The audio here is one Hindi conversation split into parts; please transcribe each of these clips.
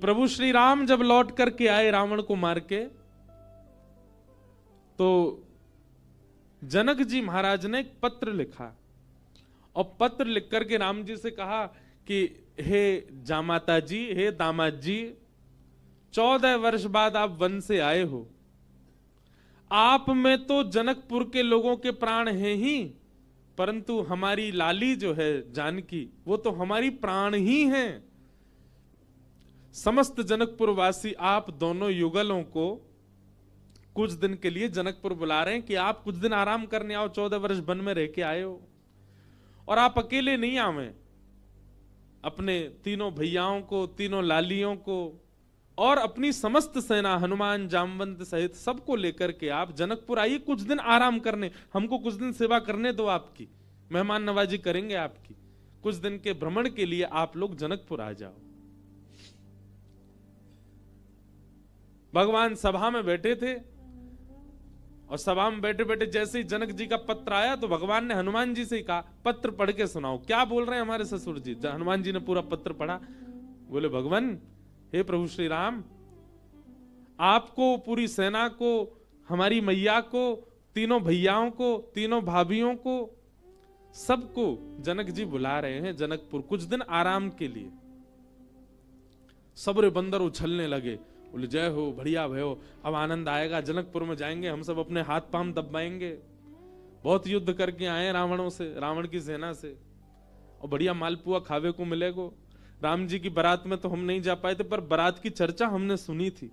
प्रभु श्री राम जब लौट करके आए रावण को मार के, तो जनक जी महाराज ने एक पत्र लिखा और पत्र लिख करके राम जी से कहा कि हे जामाता जी, हे दामाद जी, 14 वर्ष बाद आप वन से आए हो। आप में तो जनकपुर के लोगों के प्राण हैं ही, परंतु हमारी लाली जो है जानकी, वो तो हमारी प्राण ही हैं। समस्त जनकपुर वासी आप दोनों युगलों को कुछ दिन के लिए जनकपुर बुला रहे हैं कि आप कुछ दिन आराम करने आओ, 14 वर्ष वन में रह के आए हो। और आप अकेले नहीं आवे, अपने तीनों भैयाओं को, तीनों लालियों को और अपनी समस्त सेना हनुमान जामवंत सहित सबको लेकर के आप जनकपुर आइए, कुछ दिन आराम करने, हमको कुछ दिन सेवा करने दो, आपकी मेहमान नवाजी करेंगे आपकी। कुछ दिन के भ्रमण के लिए आप लोग जनकपुर आ जाओ। भगवान सभा में बैठे थे और सभा में बैठे बैठे जैसे ही जनक जी का पत्र आया तो भगवान ने हनुमान जी से ही कहा, पत्र पढ़ के सुनाओ, क्या बोल रहे हैं हमारे ससुर जी। हनुमान जी ने पूरा पत्र पढ़ा। बोले, भगवान, हे प्रभु श्री राम, आपको, पूरी सेना को, हमारी मैया को, तीनों भैयाओं को, तीनों भाभियों को, सबको जनक जी बुला रहे हैं जनकपुर कुछ दिन आराम के लिए। सबरे बंदर उछलने लगे। बोले, जय हो, बढ़िया भयो, अब आनंद आएगा, जनकपुर में जाएंगे, हम सब अपने हाथ पांव दबाएंगे। बहुत युद्ध करके आए रावणों से, रावण की सेना से, और बढ़िया मालपुआ खावे को मिलेगा। राम जी की बारात में तो हम नहीं जा पाए थे, पर बारात की चर्चा हमने सुनी थी।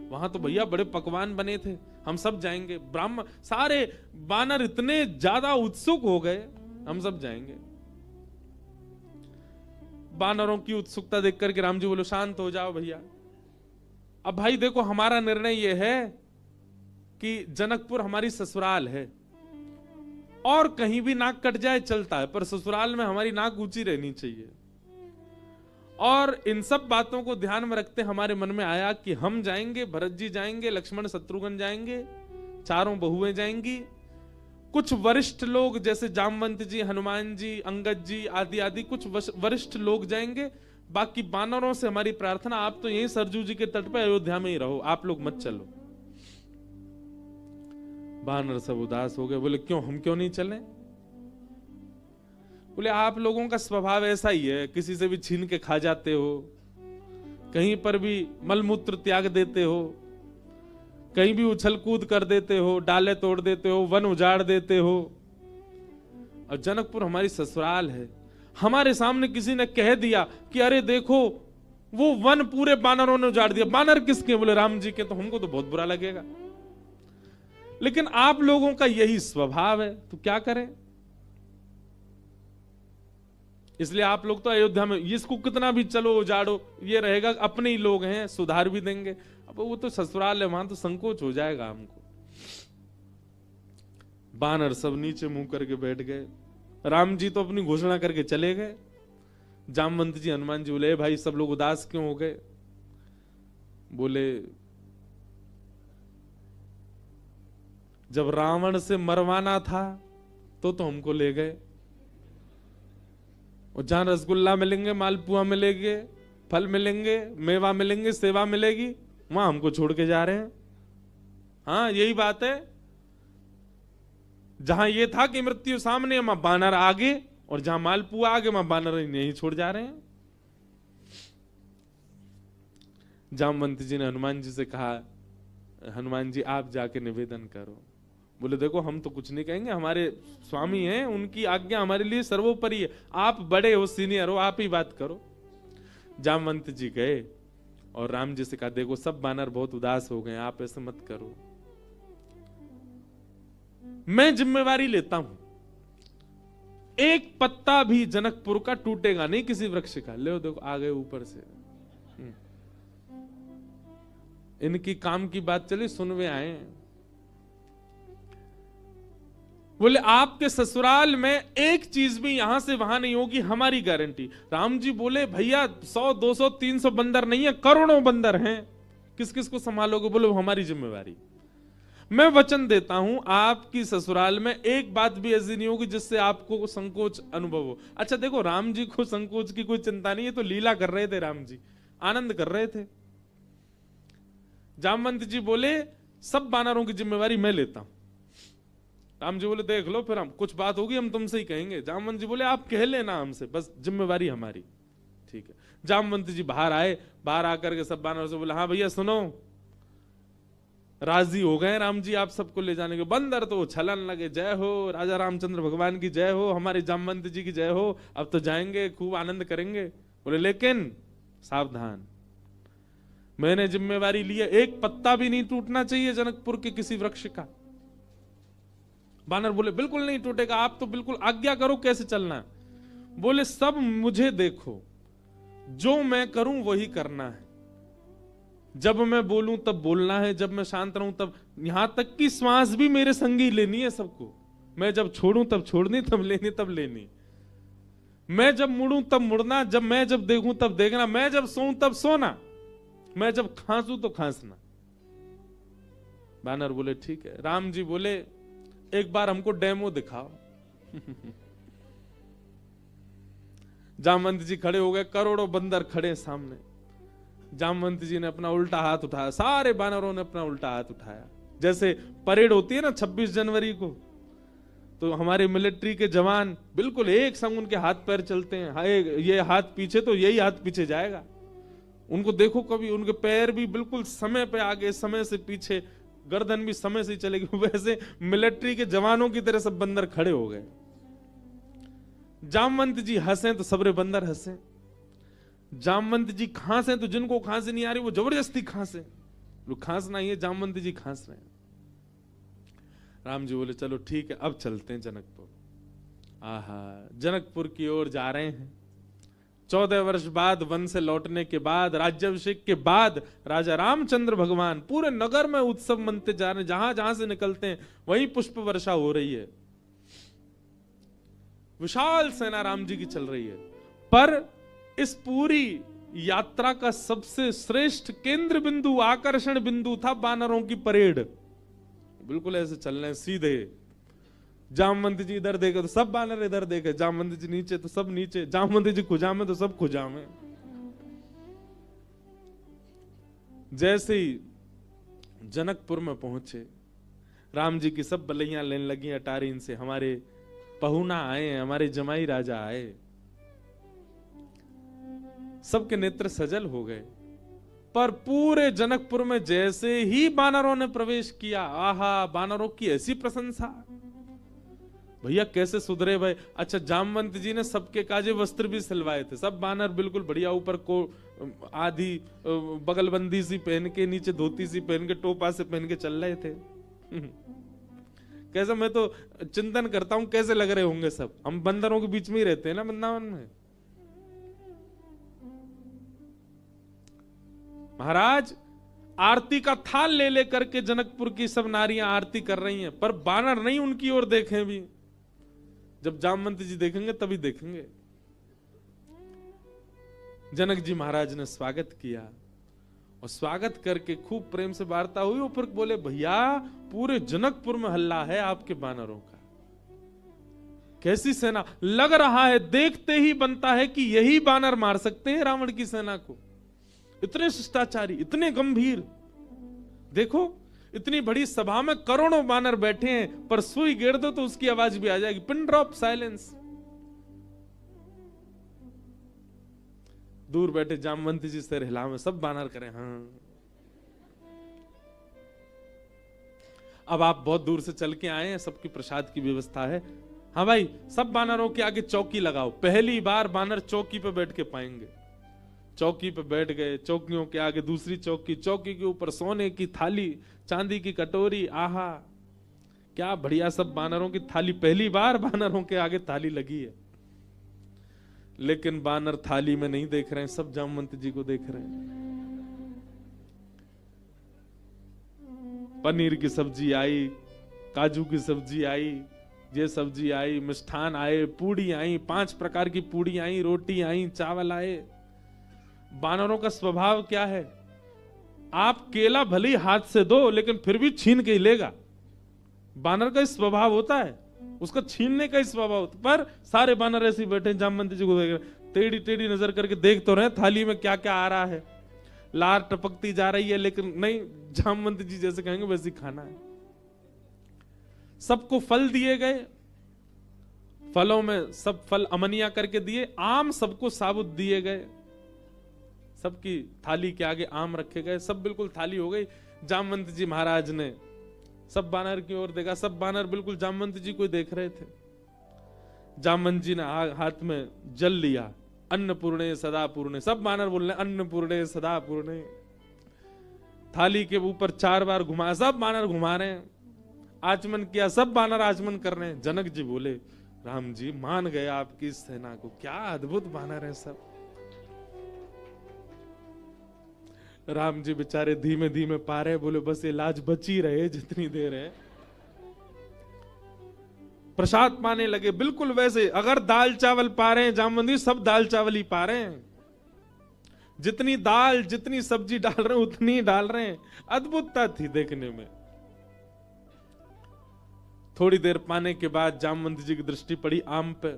वहां तो भैया बड़े पकवान बने थे, हम सब जाएंगे। ब्राह्मण सारे बानर इतने ज्यादा उत्सुक हो गए, हम सब जाएंगे। बानरों की उत्सुकता देख करके राम जी बोलो, शांत हो जाओ भैया। अब भाई देखो, हमारा निर्णय यह है कि जनकपुर हमारी ससुराल है, और कहीं भी नाक कट जाए चलता है, पर ससुराल में हमारी नाक ऊंची रहनी चाहिए। और इन सब बातों को ध्यान में रखते हमारे मन में आया कि हम जाएंगे, भरत जी जाएंगे, लक्ष्मण शत्रुघ्न जाएंगे, चारों बहुएं जाएंगी, कुछ वरिष्ठ लोग जैसे जामवंत जी, हनुमान जी, अंगद जी आदि आदि कुछ वरिष्ठ लोग जाएंगे। बाकी बानरों से हमारी प्रार्थना, आप तो यहीं सरजू जी के तट पे अयोध्या में ही रहो, आप लोग मत चलो। बानर सब उदास हो गए। बोले, क्यों, हम क्यों नहीं चलें? बोले, आप लोगों का स्वभाव ऐसा ही है, किसी से भी छीन के खा जाते हो, कहीं पर भी मलमूत्र त्याग देते हो, कहीं भी उछल कूद कर देते हो, डाले तोड़ देते हो, वन उजाड़ देते हो। और जनकपुर हमारी ससुराल है। हमारे सामने किसी ने कह दिया कि अरे देखो, वो वन पूरे बानरों ने उजाड़ दिया। बानर किसके? बोले, राम जी के। तो हमको तो बहुत बुरा लगेगा, लेकिन आप लोगों का यही स्वभाव है, तो क्या करें? इसलिए आप लोग तो अयोध्या में, इसको कितना भी चलो उजाड़ो, ये रहेगा अपने ही लोग हैं, सुधार भी देंगे। अब वो तो ससुराल है, वहां तो संकोच हो जाएगा हमको। बानर सब नीचे मुंह करके बैठ गए। राम जी तो अपनी घोषणा करके चले गए। जामवंत जी, हनुमान जी बोले, भाई सब लोग उदास क्यों हो गए? बोले, जब रावण से मरवाना था तो हमको ले गए, और जहां रसगुल्ला मिलेंगे, मालपुआ मिलेंगे, फल मिलेंगे, मेवा मिलेंगे, सेवा मिलेगी, वहां हमको छोड़ के जा रहे हैं। हाँ, यही बात है। जहां ये था कि मृत्यु सामने, वहां बानर आगे, और जहां मालपुआ आगे, वहां बानर नहीं छोड़ जा रहे हैं। जामवंत जी ने हनुमान जी से कहा, हनुमान जी आप जाके निवेदन करो। बोले, देखो हम तो कुछ नहीं कहेंगे, हमारे स्वामी हैं, उनकी आज्ञा हमारे लिए सर्वोपरि है। आप बड़े हो, सीनियर हो, आप ही बात करो। जामवंत जी गए और राम जी से कहा, देखो सब बानर बहुत उदास हो गए, आप ऐसे मत करो, मैं जिम्मेवारी लेता हूं, एक पत्ता भी जनकपुर का टूटेगा नहीं किसी वृक्ष का। ले देखो, आ गए ऊपर से। इनकी काम की बात चली, सुनवे आए। बोले, आपके ससुराल में एक चीज भी यहां से वहां नहीं होगी, हमारी गारंटी। राम जी बोले, भैया 100, 200, 300 बंदर नहीं है, करोड़ों बंदर हैं, किस किस को संभालोगे? बोले, वो हमारी जिम्मेवारी। मैं वचन देता हूं, आपकी ससुराल में एक बात भी ऐसी नहीं होगी जिससे आपको संकोच अनुभव हो। अच्छा देखो, राम जी को संकोच की कोई चिंता नहीं है, तो लीला कर रहे थे राम जी। आनंद कर रहे थे। जामवंत जी बोले सब बानरों की जिम्मेवारी मैं लेता हूं। राम जी बोले देख लो, फिर हम कुछ बात होगी हम तुमसे ही कहेंगे। जामवंत जी बोले आप कह लेना हमसे, बस जिम्मेवारी हमारी। ठीक है। जामवंत जी बाहर आए, बाहर आकर के सब बानरों से बोले हाँ भैया सुनो, राजी हो गए राम जी आप सबको ले जाने के। बंदर तो छलन लगे, जय हो राजा रामचंद्र भगवान की जय हो, हमारे जामवंत जी की जय हो, अब तो जाएंगे खूब आनंद करेंगे। बोले लेकिन सावधान, मैंने जिम्मेवारी ली है, एक पत्ता भी नहीं टूटना चाहिए जनकपुर के किसी वृक्ष का। बानर बोले बिल्कुल नहीं टूटेगा, आप तो बिल्कुल आज्ञा करो कैसे चलना है। बोले सब मुझे देखो, जो मैं करूं वही करना है, जब मैं बोलूं तब बोलना है, जब मैं शांत रहूं तब, यहां तक कि श्वास भी मेरे संगी लेनी है सबको। मैं जब छोड़ूं तब छोड़नी, तब लेनी तब लेनी, मैं जब मुड़ूं तब मुड़ना, मैं जब देखूं तब देखना, मैं जब सोऊं तब सोना, मैं जब खांसूं तो खांसना। बानर बोले ठीक है। राम जी बोले एक बार हमको डेमो दिखाओ। जामवंत जी खड़े हो गए, करोड़ों बंदर खड़े सामने। जामवंत जी ने अपना उल्टा हाथ उठाया, सारे बानरों ने अपना उल्टा हाथ उठाया। जैसे परेड होती है ना 26 जनवरी को, तो हमारे मिलिट्री के जवान बिल्कुल एक संग उनके हाथ पैर चलते हैं, ये हाथ पीछे तो यही हाथ पीछे जाएगा। उनको देखो कभी, उनके पैर भी बिल्कुल समय पे आगे, समय से पीछे, गर्दन भी समय से चलेगी। वैसे मिलिट्री के जवानों की तरह सब बंदर खड़े हो गए। जामवंत जी हंसे तो सबरे बंदर हंसे। जामवंत जी खांसे तो जिनको खांसी नहीं आ रही वो जबरदस्ती खांसे। खांसना ही है, जामवंत जी खांस रहे हैं। राम जी बोले चलो ठीक है, अब चलते हैं जनकपुर। आहा, जनकपुर की ओर जा रहे हैं। 14 वर्ष बाद वन से लौटने के बाद, राज्याभिषेक के बाद, राजा रामचंद्र भगवान पूरे नगर में उत्सव मनते जा रहे हैं। जहां जहां से निकलते हैं वहीं पुष्प वर्षा हो रही है, विशाल सेना राम जी की चल रही है। पर इस पूरी यात्रा का सबसे श्रेष्ठ केंद्र बिंदु, आकर्षण बिंदु था बानरों की परेड। बिल्कुल ऐसे चल रहे हैं सीधे। जामवंत जी इधर देखे तो सब बानर इधर देखे, जामवंत जी नीचे तो सब नीचे, जामवंत जी खुजा में तो सब खुजा में। जैसे ही जनकपुर में पहुंचे, राम जी की सब बलैयां लेने लगी अटारीन से। हमारे पहुना आए, हमारे जमाई राजा आए, सबके नेत्र सजल हो गए। पर पूरे जनकपुर में जैसे ही बानरों ने प्रवेश किया, आहा, बानरों की ऐसी प्रशंसा, भैया कैसे सुधरे भाई। अच्छा, जामवंत जी ने सबके काजे वस्त्र भी सिलवाए थे। सब बानर बिल्कुल बढ़िया, ऊपर को आधी बगलबंदी सी पहन के, नीचे धोती सी पहन के, टोपा से पहन के चल रहे थे। कैसे, मैं तो चिंतन करता हूं कैसे लग रहे होंगे सब। हम बंदरों के बीच में ही रहते हैं ना वृंदावन में। महाराज आरती का थाल ले लेकर के जनकपुर की सब नारियां आरती कर रही हैं, पर बानर नहीं उनकी ओर देखें भी। जब जामवंत जी देखेंगे तभी देखेंगे। जनक जी महाराज ने स्वागत किया, और स्वागत करके खूब प्रेम से वार्ता हुई। और फिर बोले भैया पूरे जनकपुर में हल्ला है आपके बानरों का, कैसी सेना। लग रहा है देखते ही बनता है कि यही बानर मार सकते हैं रावण की सेना को। इतने शिष्टाचारी, इतने गंभीर। देखो इतनी बड़ी सभा में करोड़ों बानर बैठे हैं, पर सुई गिर दो तो उसकी आवाज भी आ जाएगी। Pin drop silence. दूर बैठे जामवंत जी सिर हिलावे, सब बानर करें हाँ। अब आप बहुत दूर से चल के आए हैं, सबकी प्रसाद की व्यवस्था है। हाँ भाई, सब बानरों के आगे चौकी लगाओ। पहली बार बानर चौकी पे बैठ के पाएंगे। चौकी पे बैठ गए, चौकियों के आगे दूसरी चौकी, चौकी के ऊपर सोने की थाली, चांदी की कटोरी। आहा, क्या बढ़िया। सब बानरों की थाली, पहली बार बानरों के आगे थाली लगी है। लेकिन बानर थाली में नहीं देख रहे हैं, सब जामवंत जी को देख रहे हैं। पनीर की सब्जी आई, काजू की सब्जी आई, ये सब्जी आई, मिष्ठान आए, पूड़ी आई, 5 प्रकार की पूड़ी आई, रोटी आई, चावल आए। बानरों का स्वभाव क्या है, आप केला भले ही हाथ से दो लेकिन फिर भी छीन के ही लेगा। बानर का स्वभाव होता है, उसका छीनने का ही स्वभाव होता है। पर सारे बानर ऐसे बैठे जामवंत जी को देख रहे, टेढ़ी टेढ़ी नजर करके देख तो रहे थाली में क्या क्या आ रहा है। लार टपकती जा रही है, लेकिन नहीं, जामवंत जी जैसे कहेंगे वैसे ही खाना है। सबको फल दिए गए, फलों में सब फल अमनिया करके दिए, आम सबको साबुत दिए गए, सबकी थाली के आगे आम रखे गए, सब बिल्कुल थाली हो गई। जामवंत जी महाराज ने सब बानर की ओर देखा, सब बानर बिल्कुल जामवंत जी को देख रहे थे। जामवंत जी ने हाथ में जल लिया, अन्नपूर्णे सदा पूर्णे, सब बानर बोल रहे अन्नपूर्णे सदा पूर्णे। थाली के ऊपर 4 बार घुमाया, सब बानर घुमा रहे हैं। आचमन किया, सब बानर आचमन कर रहे हैं। जनक जी बोले, राम जी मान गए आपकी सेना को, क्या अद्भुत बानर है सब। राम जी बेचारे धीमे धीमे पा रहे, बोले बस ये लाज बची रहे जितनी देर है। प्रसाद पाने लगे, बिल्कुल वैसे अगर दाल चावल पा रहे हैं जामवंत जी, सब दाल चावल ही पा रहे हैं, जितनी दाल जितनी सब्जी डाल रहे हैं उतनी डाल रहे हैं। अद्भुतता थी देखने में। थोड़ी देर पाने के बाद जामवंत जी की दृष्टि पड़ी आम पे,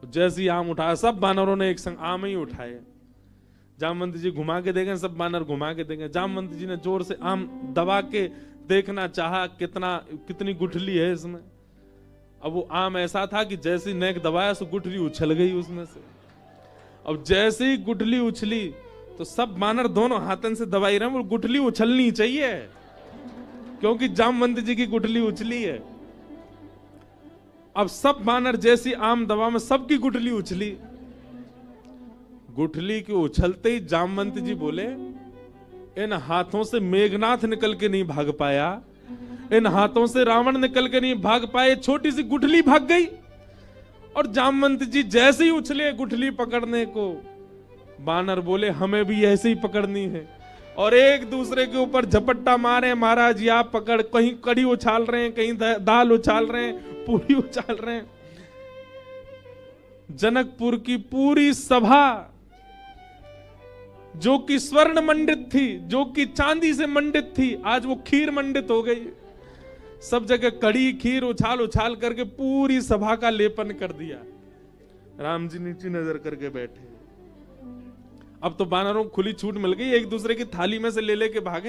जैसे ही आम उठाया, सब बानरों ने एक संग आम ही उठाए। जामवंत जी घुमा के देखें, सब बानर घुमा के देखें। जामवंत जी ने जोर से आम दबा के देखना चाहा कितनी गुठली है इसमें। अब वो आम ऐसा था कि जैसे नेक दबाया सो गुठली उछल गई उसमें से। अब जैसे ही गुठली उछली तो सब बानर दोनों हाथन से दबाई रहे, वो गुठली उछलनी चाहिए क्योंकि जामवंत जी की गुठली उछली है। अब सब बानर जैसी आम दबा में सबकी गुठली उछली। गुठली के उछलते ही जामवंत जी बोले, इन हाथों से मेघनाथ निकल के नहीं भाग पाया, इन हाथों से रावण निकल के नहीं भाग पाए, छोटी सी गुठली भाग गई। और जामवंत जी जैसे ही उछले गुठली पकड़ने को, बानर बोले हमें भी ऐसे ही पकड़नी है, और एक दूसरे के ऊपर झपट्टा मारे। महाराज या पकड़, कहीं कड़ी उछाल रहे हैं, कहीं दाल उछाल रहे हैं, पूरी उछाल रहे हैं। जनकपुर की पूरी सभा जो कि स्वर्ण मंडित थी, जो कि चांदी से मंडित थी, आज वो खीर मंडित हो गई। सब जगह कड़ी खीर उछाल उछाल करके पूरी सभा का लेपन कर दिया। राम जी नीचे नजर करके बैठे। अब तो बानरों को खुली छूट मिल गई, एक दूसरे की थाली में से ले लेके भागे।